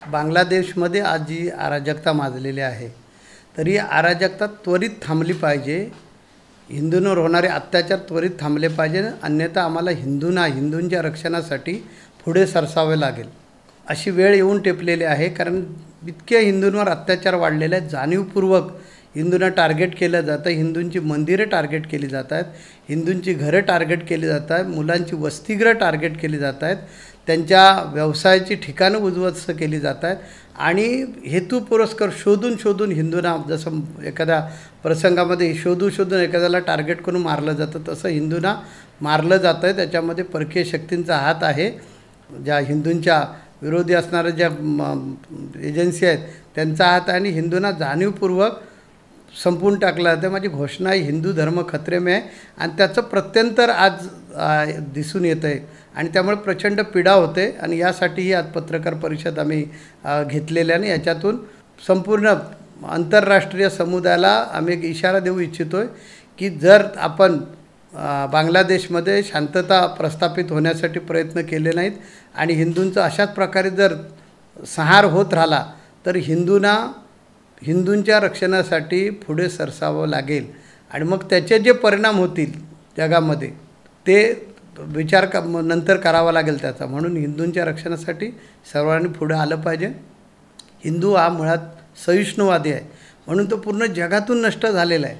बांगलादेशमध्ये आज जी अराजकता माजलेली आहे, तर ही अराजकता त्वरित थांबली पाहिजे. हिंदूंवर होणारे अत्याचार त्वरित थांबले पाहिजे, अन्यथा आम्हाला हिंदूंच्या रक्षणासाठी पुढे सरसावे लागेल. अशी वेळ येऊन टेपलेली आहे, कारण इतके हिंदूंवर अत्याचार वाढलेले आहेत. जाणीवपूर्वक हिंदूंना टार्गेट केलं जातं, हिंदूंची मंदिरं टार्गेट केली जात आहेत, हिंदूंची घरं टार्गेट केली जात आहेत, मुलांची वसतिगृह टार्गेट केली जात आहेत, त्यांच्या व्यवसायाची ठिकाणं उद्ध्वस्त केली जात आहेत आणि हेतुपुरस्सर शोधून हिंदूंना, जसं एखाद्या प्रसंगामध्ये शोधून एखाद्याला टार्गेट करून मारलं जातं, तसं हिंदूंना मारलं जातं आहे. त्याच्यामध्ये परकीय शक्तींचा हात आहे. ज्या हिंदूंच्या विरोधी असणाऱ्या ज्या एजन्सी आहेत त्यांचा हात आहे आणि हिंदूंना जाणीवपूर्वक संपवून टाकलं जातं. माझी घोषणा आहे, हिंदू धर्म खतरे में आहे आणि त्याचं प्रत्यंतर आज दिसून येतं आहे आणि त्यामुळे प्रचंड पीडा होते आणि यासाठीही आज पत्रकार परिषद आम्ही घेतलेल्याने याच्यातून संपूर्ण आंतरराष्ट्रीय समुदायाला आम्ही एक इशारा देऊ इच्छितो आहे की जर आपण बांगलादेशमध्ये शांतता प्रस्थापित होण्यासाठी प्रयत्न केले नाहीत आणि हिंदूंचा अशाच प्रकारे जर संहार होत राहिला तर हिंदूंच्या रक्षणासाठी पुढे सरसावं लागेल आणि मग त्याचे जे परिणाम होतील जगामध्ये ते नंतर करावा लागेल त्याचा. म्हणून हिंदूंच्या रक्षणासाठी सर्वांनी पुढे आलं पाहिजे. हिंदू हा मुळात सहिष्णुवादी आहे, म्हणून तो पूर्ण जगातून नष्ट झालेला आहे.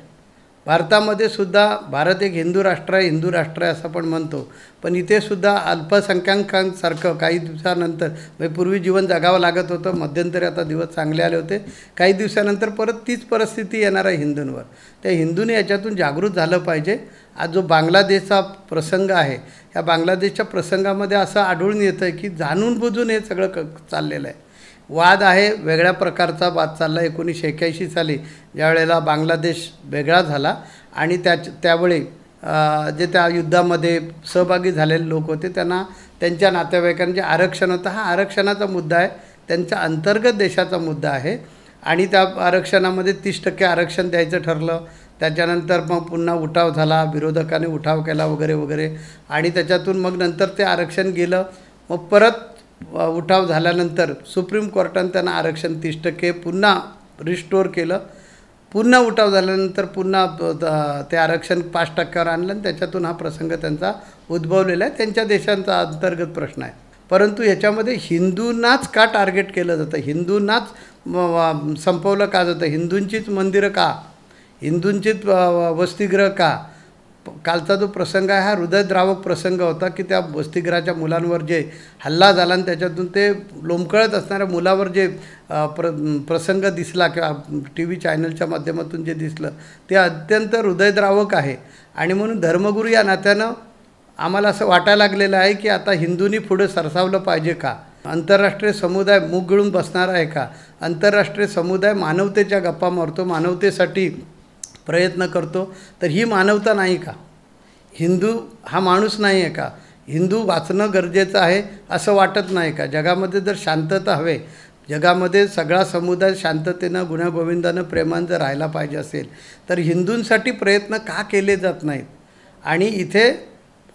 भारतामध्ये सुद्धा भारत एक हिंदू राष्ट्र आहे असं आपण म्हणतो, पण इथे सुद्धा अल्पसंख्याकांसारखं काही दिवसानंतर म्हणजे पूर्वी जीवन जगावं लागत होतं, मध्यंतरी आता दिवस चांगले आले होते, काही दिवसानंतर परत तीच परिस्थिती येणार आहे हिंदूंवर. त्या हिंदूंनी याच्यातून जागृत झालं पाहिजे. आज जो बांगलादेशचा प्रसंग आहे, ह्या बांगलादेशच्या प्रसंगामध्ये असं आढळून येतं की जाणून बुजून हे सगळं चाललेलं आहे. वाद आहे, वेगळ्या प्रकारचा वाद चालला. 1981 साली ज्यावेळेला बांगलादेश वेगळा झाला आणि त्यावेळी जे त्या युद्धामध्ये सहभागी झालेले लोक होते त्यांना त्यांच्या नातेवाईकांचे आरक्षण होतं. हा आरक्षणाचा मुद्दा आहे, त्यांच्या अंतर्गत देशाचा मुद्दा आहे आणि त्या आरक्षणामध्ये 30% आरक्षण द्यायचं ठरलं. त्याच्यानंतर मग पुन्हा उठाव झाला, विरोधकांनी उठाव केला वगैरे वगैरे आणि त्याच्यातून मग नंतर ते आरक्षण गेलं. मग परत उठाव झाल्यानंतर सुप्रीम कोर्टाने त्यांना आरक्षण 30% पुन्हा रिस्टोर केलं. पुन्हा उठाव झाल्यानंतर पुन्हा ते आरक्षण 5%वर आणलं आणि त्याच्यातून हा प्रसंग त्यांचा उद्भवलेला आहे. त्यांच्या देशांचा अंतर्गत प्रश्न आहे, परंतु ह्याच्यामध्ये हिंदूंनाच का टार्गेट केलं जातं, हिंदूंनाच संपवलं का जातं, हिंदूंचीच मंदिरं का, हिंदूंचीच वसतिगृह का. कालचा जो प्रसंग आहे हा हृदयद्रावक प्रसंग होता की त्या वसतिगृहाच्या मुलांवर जे हल्ला झाला आणि त्याच्यातून ते लोंबकळत असणाऱ्या मुलावर जे प्रसंग दिसला किंवा TV चॅनलच्या माध्यमातून जे दिसलं ते अत्यंत हृदयद्रावक आहे. आणि म्हणून धर्मगुरू या नात्यानं आम्हाला असं वाटायला लागलेलं आहे की आता हिंदूंनी पुढे सरसावलं पाहिजे का, आंतरराष्ट्रीय समुदाय मूग गिळून बसणार आहे का, आंतरराष्ट्रीय समुदाय मानवतेच्या गप्पा मारतो, मानवतेसाठी प्रयत्न करतो, तर ही मानवता नाही का, हिंदू हा माणूस नाही आहे का, हिंदू वाचणं गरजेचं आहे असं वाटत नाही का. जगामध्ये जर शांतता हवे, जगामध्ये सगळा समुदाय शांततेनं गुण्यागोविंदानं प्रेमानं जर राहायला पाहिजे असेल तर हिंदूंसाठी प्रयत्न का केले जात नाहीत. आणि इथे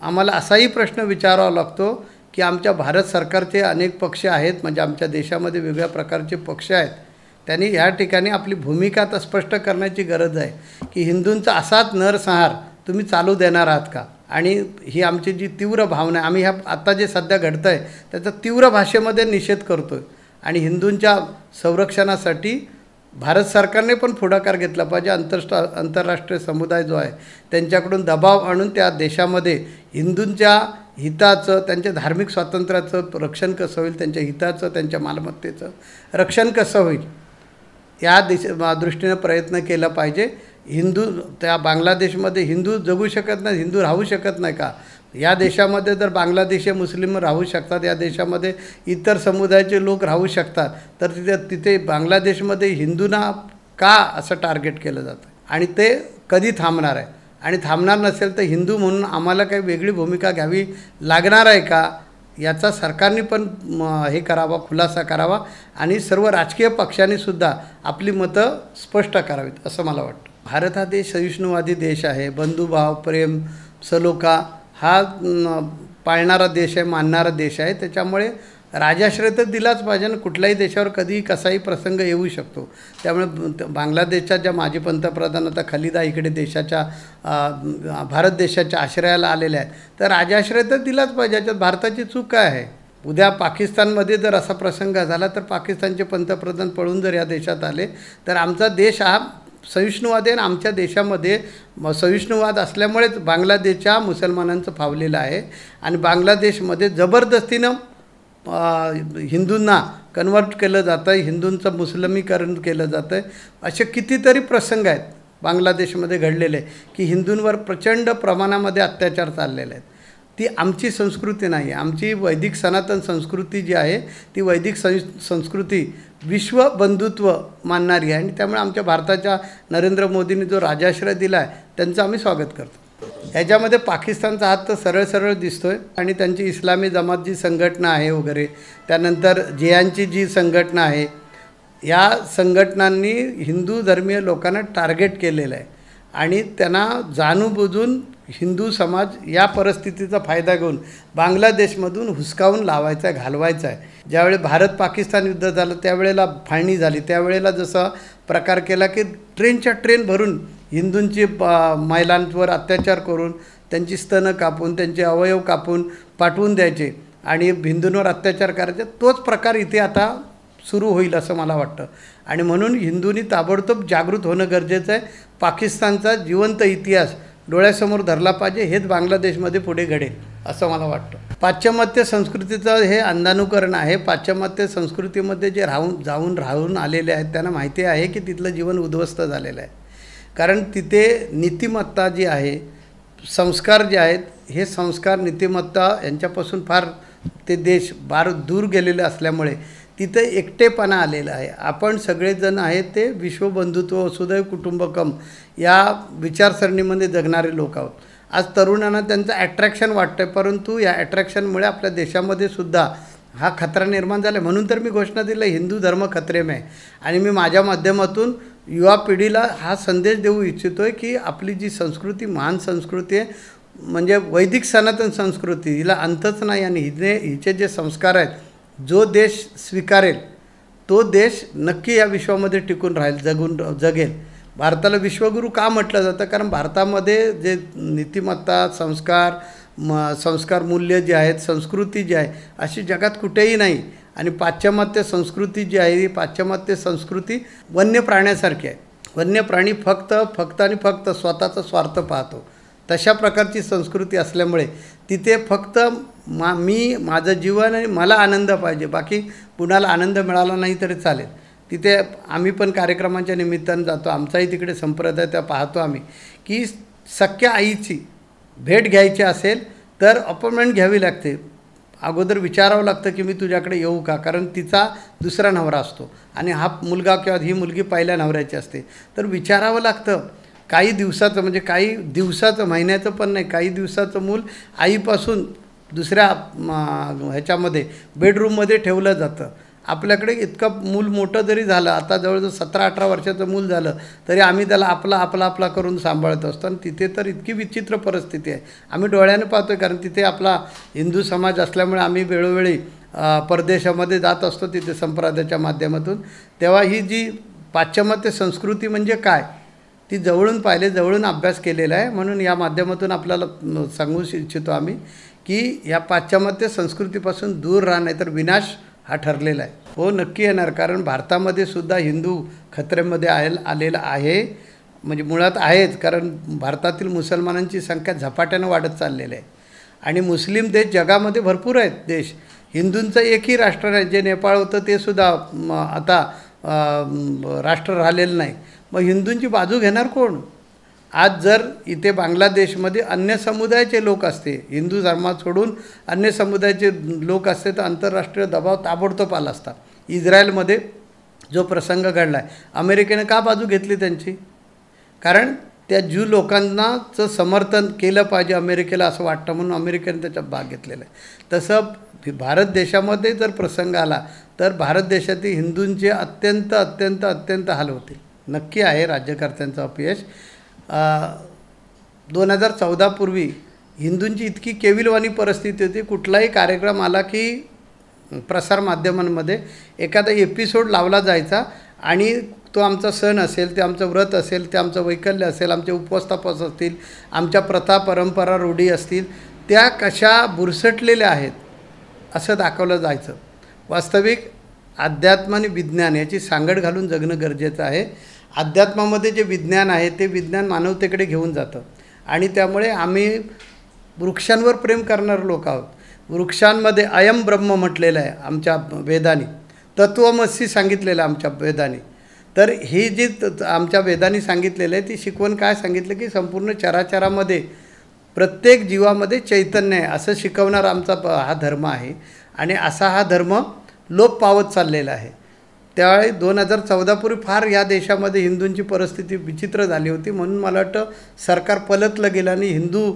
आम्हाला असाही प्रश्न विचारावा लागतो की आमच्या भारत सरकारचे अनेक पक्ष आहेत, म्हणजे आमच्या देशामध्ये वेगळ्या प्रकारचे पक्ष आहेत, त्यांनी ह्या ठिकाणी आपली भूमिका आता स्पष्ट करण्याची गरज आहे की हिंदूंचा असाच नरसंहार तुम्ही चालू देणार आहात का. आणि ही आमची जी तीव्र भावना आहे, आम्ही आता जे सध्या घडतं आहे त्याचा तीव्र भाषेमध्ये निषेध करतो आहे आणि हिंदूंच्या संरक्षणासाठी भारत सरकारने पण पुढाकार घेतला पाहिजे. आंतरराष्ट्रीय समुदाय जो आहे त्यांच्याकडून दबाव आणून त्या देशामध्ये हिंदूंच्या हिताचं, त्यांच्या धार्मिक स्वातंत्र्याचं रक्षण कसं होईल, त्यांच्या हिताचं, त्यांच्या मालमत्तेचं रक्षण कसं होईल या दृष्टीनं प्रयत्न केला पाहिजे. हिंदू त्या बांगलादेशमध्ये हिंदू जगू शकत नाही, हिंदू राहू शकत नाही का. या देशामध्ये जर बांगलादेशी मुस्लिम राहू शकतात, या देशामध्ये इतर समुदायाचे लोक राहू शकतात, तर तिथे बांगलादेशमध्ये हिंदूंना का असं टार्गेट केलं जातं आणि ते कधी थांबणार आहे. आणि थांबणार नसेल तर हिंदू म्हणून आम्हाला काही वेगळी भूमिका घ्यावी लागणार आहे का, याचा सरकारने पण हे करावा, खुलासा करावा आणि सर्व राजकीय पक्षांनीसुद्धा आपली मतं स्पष्ट करावीत असं मला वाटतं. भारत हा देश सहिष्णुवादी देश आहे, बंधुभाव, प्रेम, सलोखा हा पाळणारा देश आहे, मानणारा देश आहे. त्याच्यामुळे राजाश्रय तर दिलाच पाहिजे ना. कुठल्याही देशावर कधीही कसाही प्रसंग येऊ शकतो. त्यामुळे बांगलादेशच्या ज्या माजी पंतप्रधान आता खलिदा इकडे देशाच्या भारत देशाच्या आश्रयाला आलेल्या आहेत, तर राजाश्रय तर दिलाच पाहिजे. याच्यात भारताची चूक काय आहे? उद्या पाकिस्तानमध्ये जर असा प्रसंग झाला तर पाकिस्तानचे पंतप्रधान पळून जर या देशात आले तर आमचा देश हा सहिष्णुवाद आहे आणि आमच्या देशामध्ये सहिष्णुवाद असल्यामुळेच बांगलादेशच्या मुसलमानांचं फावलेलं आहे आणि बांगलादेशमध्ये जबरदस्तीनं हिंदूंना कन्वर्ट केलं जातं आहे, हिंदूंचं मुस्लिमीकरण केलं जातं आहे. असे कितीतरी प्रसंग आहेत बांगलादेशमध्ये घडलेले की हिंदूंवर प्रचंड प्रमाणामध्ये अत्याचार चाललेले आहेत. ती आमची संस्कृती नाही आहे. आमची वैदिक सनातन संस्कृती जी आहे ती वैदिक संस्कृती विश्वबंधुत्व मानणारी आहे आणि त्यामुळे आमच्या भारताच्या नरेंद्र मोदींनी जो राजाश्रय दिला आहे त्यांचं आम्ही स्वागत करतो. ह्याच्यामध्ये पाकिस्तानचा हात तर सरळ सरळ दिसतो आहे आणि त्यांची इस्लामी जमात जी संघटना आहे वगैरे, त्यानंतर जियांची जी संघटना आहे, या संघटनांनी हिंदू धर्मीय लोकांना टार्गेट केलेलं आहे आणि त्यांना जाणूनबुजून हिंदू समाज या परिस्थितीचा फायदा घेऊन बांगलादेशमधून हुसकावून लावायचा आहे, घालवायचा आहे. ज्यावेळी भारत पाकिस्तान युद्ध झालं त्यावेळेला फाळणी झाली, त्यावेळेला जसा प्रकार केला की ट्रेनच्या ट्रेन भरून हिंदूंची महिलांवर अत्याचार करून त्यांची स्तनं कापून त्यांचे अवयव कापून पाठवून द्यायचे आणि हिंदूंवर अत्याचार करायचे. तोच प्रकार इथे आता सुरू होईल असं मला वाटतं आणि म्हणून हिंदूंनी ताबडतोब जागृत होणं गरजेचं आहे. पाकिस्तानचा जिवंत इतिहास डोळ्यासमोर धरला पाहिजे. हेच बांगलादेशमध्ये पुढे घडेल असं मला वाटतं. पाश्चिमात्य संस्कृतीचं हे अंधानुकरण आहे. पाश्चिमात्य संस्कृतीमध्ये जे राहून आलेले आहेत त्यांना माहिती आहे की तिथलं जीवन उद्ध्वस्त झालेलं आहे. कारण तिथे नीतिमत्ता जी आहे, संस्कार जे आहेत, हे संस्कार नीतिमत्ता यांच्यापासून फार ते देश फार दूर गेलेले असल्यामुळे तिथे एकटेपणा आलेला आहे. आपण सगळेजण आहेत ते विश्वबंधुत्व वसुधैव कुटुंबकम या विचारसरणीमध्ये जगणारे लोक आहोत. आज तरुणांना त्यांचं ॲट्रॅक्शन वाटतं आहे, परंतु या ॲट्रॅक्शनमुळे आपल्या देशामध्ये सुद्धा हा खतरा निर्माण झाला. म्हणून तर मी घोषणा दिली हिंदू धर्म खतरे में आणि मी माझ्या माध्यमातून युवा पिढीला हा संदेश देऊ इच्छितो आहे की आपली जी संस्कृती महान संस्कृती आहे, म्हणजे वैदिक सनातन संस्कृती, हिला अंतच नाही आणि हिचे जे संस्कार आहेत, जो देश स्वीकारेल तो देश नक्की या विश्वामध्ये टिकून राहील, जगेल. भारताला विश्वगुरू का म्हटलं जातं? कारण भारतामध्ये जे नीतिमत्ता, संस्कार मूल्य जे आहेत, संस्कृती जी आहे, अशी जगात कुठेही नाही. आणि पाश्चिमात्य संस्कृती जी आहे, ही पाश्चिमात्य संस्कृती वन्य प्राण्यासारखी आहे. वन्य प्राणी फक्त आणि फक्त स्वतःचा स्वार्थ पाहतो. तशा प्रकारची संस्कृती असल्यामुळे तिथे फक्त माझं जीवन आणि मला आनंद पाहिजे, बाकी कुणाला आनंद मिळाला नाही तरी चालेल. तिथे आम्ही पण कार्यक्रमांच्या निमित्तानं जातो, आमचाही तिकडे संप्रदाय त्या पाहतो आम्ही की सख्या आईची भेट घ्यायची असेल तर अपॉइंटमेंट घ्यावी लागते. अगोदर विचारावं लागतं की मी तुझ्याकडे येऊ का, कारण तिचा दुसरा नवरा असतो आणि हा मुलगा किंवा ही मुलगी पहिल्या नवऱ्याची असते. तर विचारावं लागतं. काही दिवसाचं, म्हणजे काही दिवसाचं, महिन्याचं पण नाही, काही दिवसाचं मूल आईपासून दुसऱ्या ह्याच्यामध्ये बेडरूममध्ये ठेवलं जातं. आपल्याकडे इतकं मूल मोठं जरी झालं, आता जवळजवळ 17-18 वर्षाचं मूल झालं तरी आम्ही त्याला आपला करून सांभाळत असतो. आणि तिथे तर इतकी विचित्र परिस्थिती आहे, आम्ही डोळ्याने पाहतो आहे. कारण तिथे आपला हिंदू समाज असल्यामुळे आम्ही वेळोवेळी परदेशामध्ये जात असतो तिथे संप्रदायाच्या माध्यमातून. तेव्हा ही जी पाश्चिमात्य संस्कृती म्हणजे काय ती जवळून पाहिले, जवळून अभ्यास केलेला आहे. म्हणून या माध्यमातून आपल्याला सांगू इच्छितो आम्ही की या पाश्चिमात्य संस्कृतीपासून दूर राहणे तर विनाश हा ठरलेला आहे. हो, नक्की येणार. कारण भारतामध्ये सुद्धा हिंदू खतऱ्यामध्ये आलेला आहे, म्हणजे मुळात आहेच. कारण भारतातील मुसलमानांची संख्या झपाट्यानं वाढत चाललेली आहे आणि मुस्लिम देश जगामध्ये भरपूर आहेत देश. हिंदूंचं एकही राष्ट्र नाही. जे नेपाळ होतं ते सुद्धा आता राष्ट्र राहिलेलं नाही. मग हिंदूंची बाजू घेणार कोण? आज जर इथे बांगलादेशमध्ये अन्य समुदायाचे लोक असते, हिंदू धर्मात सोडून अन्य समुदायाचे लोक असते, तर आंतरराष्ट्रीय दबाव ताबडतोब आला असता. इस्रायलमध्ये जो प्रसंग घडला आहे, अमेरिकेनं का बाजू घेतली त्यांची? कारण त्या ज्यू लोकांनाचं समर्थन केलं पाहिजे अमेरिकेला असं वाटतं, म्हणून अमेरिकेने त्याच्यात भाग घेतलेला आहे. तसं भारत देशामध्ये जर प्रसंग आला तर भारत देशातील हिंदूंचे अत्यंत हाल होतील. नक्की आहे राज्यकर्त्यांचं अपयश. 2014 पूर्वी हिंदूंची इतकी केविलवाणी परिस्थिती होती, कुठलाही कार्यक्रम आला की प्रसारमाध्यमांमध्ये एखादा एपिसोड लावला जायचा आणि तो आमचा सण असेल, ते आमचं व्रत असेल, ते आमचं वैकल्य असेल, आमचे उपवास तापास असतील, आमच्या प्रथा परंपरा रूढी असतील, त्या कशा बुरसटलेल्या आहेत असं दाखवलं जायचं. वास्तविक अध्यात्म आणि विज्ञान याची सांगड घालून जगणं गरजेचं आहे. अध्यात्मामध्ये जे विज्ञान आहे ते विज्ञान मानवतेकडे घेऊन जातं आणि त्यामुळे आम्ही वृक्षांवर प्रेम करणारे लोक आहोत. वृक्षांमध्ये अयम ब्रह्म म्हटलेलं आहे आमच्या वेदांनी, तत्त्वमसी सांगितलेलं आहे आमच्या वेदांनी. तर ही जी आमच्या वेदांनी सांगितलेलं आहे ती शिकवण काय सांगितलं की संपूर्ण चराचरामध्ये प्रत्येक जीवामध्ये चैतन्य आहे असं शिकवणारा आमचा हा धर्म आहे. आणि असा हा धर्म लोप पावत चाललेला आहे. त्यावेळी 2014 पूर्वी फार या देशामध्ये हिंदूंची परिस्थिती विचित्र झाली होती, म्हणून मला वाटतं सरकार पलटलं गेलं आणि हिंदू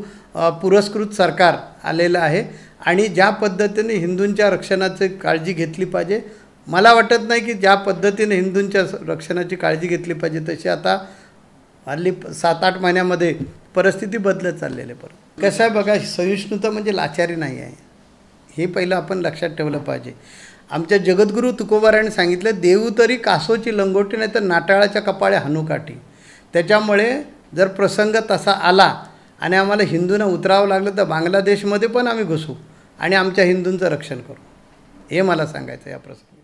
पुरस्कृत सरकार आलेलं आहे. आणि ज्या पद्धतीने हिंदूंच्या रक्षणाची काळजी घेतली पाहिजे, मला वाटत नाही की ज्या पद्धतीने हिंदूंच्या रक्षणाची काळजी घेतली पाहिजे तशी आता हल्ली 7-8 महिन्यामध्ये परिस्थिती बदलत चाललेली आहे. परत कसं आहे बघा, सहिष्णुता म्हणजे लाचारी नाही आहे, हे पहिलं आपण लक्षात ठेवलं पाहिजे. आमच्या जगद्गुरू तुकोबारायांनी सांगितलं, देऊ तरी कासोची लंगोटी नाही तर नाटाळाच्या कपाळे हानुकाठी. त्याच्यामुळे जर प्रसंग तसा आला आणि आम्हाला हिंदूंना उतरावं लागलं तर बांगलादेशमध्ये पण आम्ही घुसू आणि आमच्या हिंदूंचं रक्षण करू, हे मला सांगायचं या प्रसंगी.